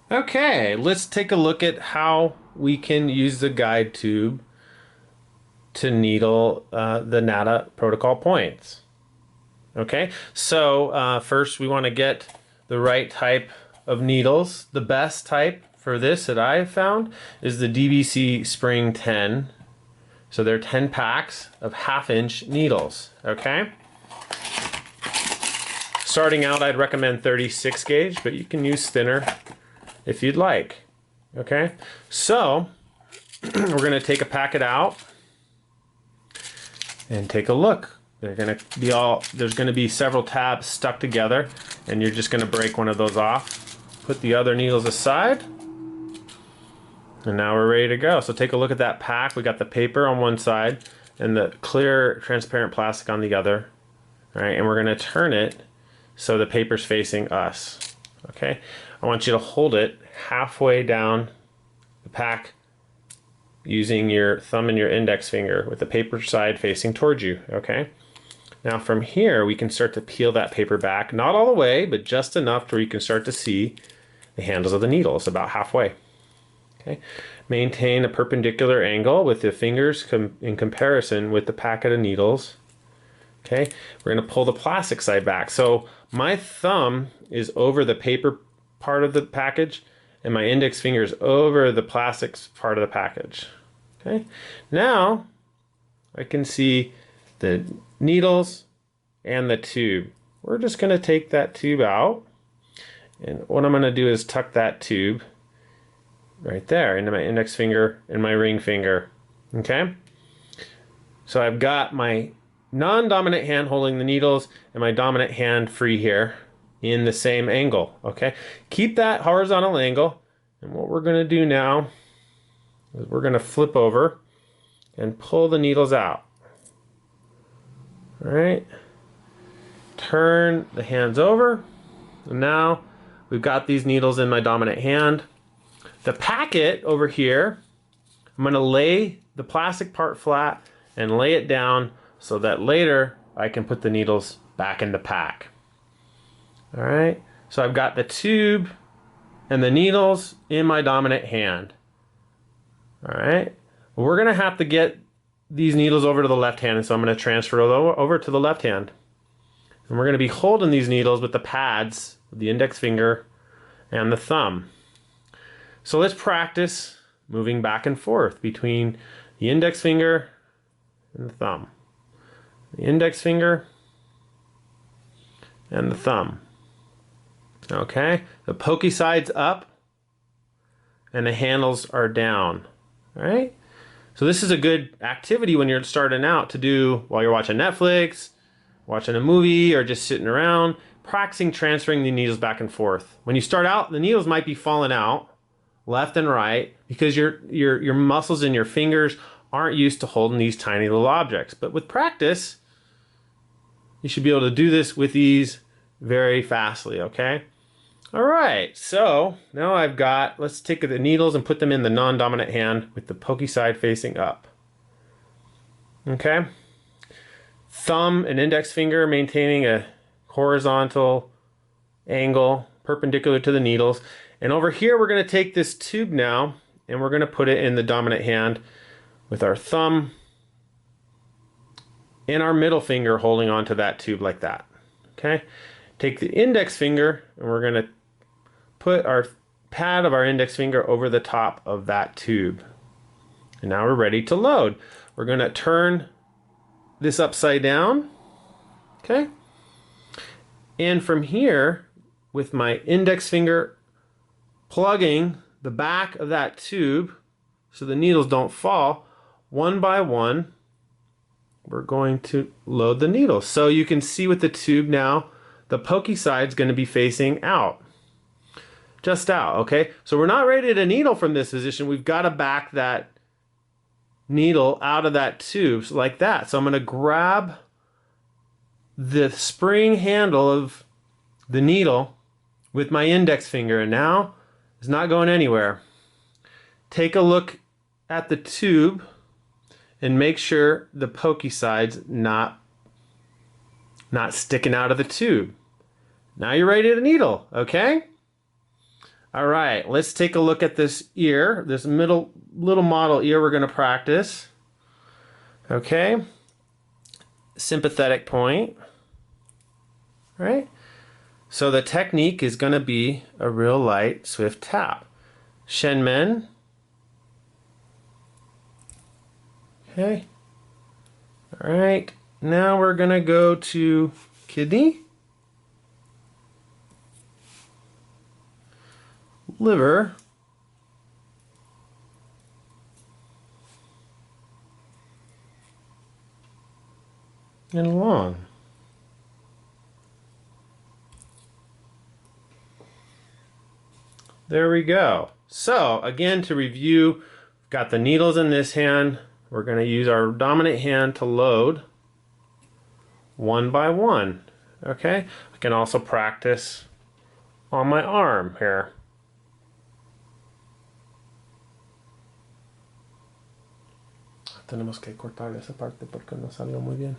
Okay, let's take a look at how we can use the guide tube to needle the NATA protocol points. Okay, so first we want to get the right type of needles. The best type for this that I have found is the DBC Spring 10. So they're 10 packs of half-inch needles. Okay, starting out I'd recommend 36 gauge, but you can use thinner if you'd like. Okay, so we're going to take a packet out and take a look. They're going to be there's going to be several tabs stuck together, and you're just going to break one of those off. Put the other needles aside, and now we're ready to go. So take a look at that pack. We got the paper on one side and the clear transparent plastic on the other. All right, and we're going to turn it so the paper's facing us. Okay, I want you to hold it halfway down the pack using your thumb and your index finger with the paper side facing towards you. Okay, now from here we can start to peel that paper back, not all the way, but just enough where you can start to see the handles of the needles about halfway. Okay, maintain a perpendicular angle with the fingers in comparison with the packet of needles. Okay, we're going to pull the plastic side back. So my thumb is over the paper part of the package and my index finger is over the plastics part of the package. Okay, now I can see the needles and the tube. We're just going to take that tube out, and what I'm going to do is tuck that tube right there into my index finger and my ring finger. Okay, so I've got my non-dominant hand holding the needles and my dominant hand free here in the same angle. Okay, keep that horizontal angle, and what we're going to do now is we're going to flip over and pull the needles out. All right, turn the hands over, and now we've got these needles in my dominant hand. The packet over here, I'm going to lay the plastic part flat and lay it down so that later I can put the needles back in the pack. All right, so I've got the tube and the needles in my dominant hand. All right, we're going to have to get these needles over to the left hand, and so I'm going to transfer over to the left hand. And we're going to be holding these needles with the pads, the index finger and the thumb. So let's practice moving back and forth between the index finger and the thumb. The index finger and the thumb. Okay, the pokey side's up and the handles are down. All right, so this is a good activity when you're starting out to do while you're watching Netflix, watching a movie, or just sitting around, practicing transferring the needles back and forth. When you start out, the needles might be falling out left and right because your muscles in your fingers aren't used to holding these tiny little objects. But with practice, you should be able to do this with ease very fastly, okay? All right, so now I've got, let's take the needles and put them in the non-dominant hand with the pokey side facing up. Okay? Thumb and index finger maintaining a horizontal angle perpendicular to the needles. And over here, we're going to take this tube now and we're going to put it in the dominant hand with our thumb and our middle finger holding onto that tube like that. Okay? Take the index finger and we're going to put our pad of our index finger over the top of that tube. And now we're ready to load. We're going to turn this upside down. Okay? And from here, with my index finger plugging the back of that tube so the needles don't fall, one by one, we're going to load the needles. So you can see with the tube now, the pokey side is going to be facing out. Just out, okay? So we're not ready to needle from this position. We've got to back that needle out of that tube, so like that. So I'm going to grab the spring handle of the needle with my index finger, and now it's not going anywhere. Take a look at the tube and make sure the pokey side's not sticking out of the tube. Now you're ready to needle, okay? All right, let's take a look at this ear, this little model ear we're going to practice. Okay, sympathetic point, right? So the technique is going to be a real light, swift tap. Shenmen. Okay. All right, now we're going to go to kidney, liver, and lung. There we go. So again, to review, got the needles in this hand. We're going to use our dominant hand to load one by one. Okay, I can also practice on my arm here. Tenemos que cortar esa parte porque no salió muy bien.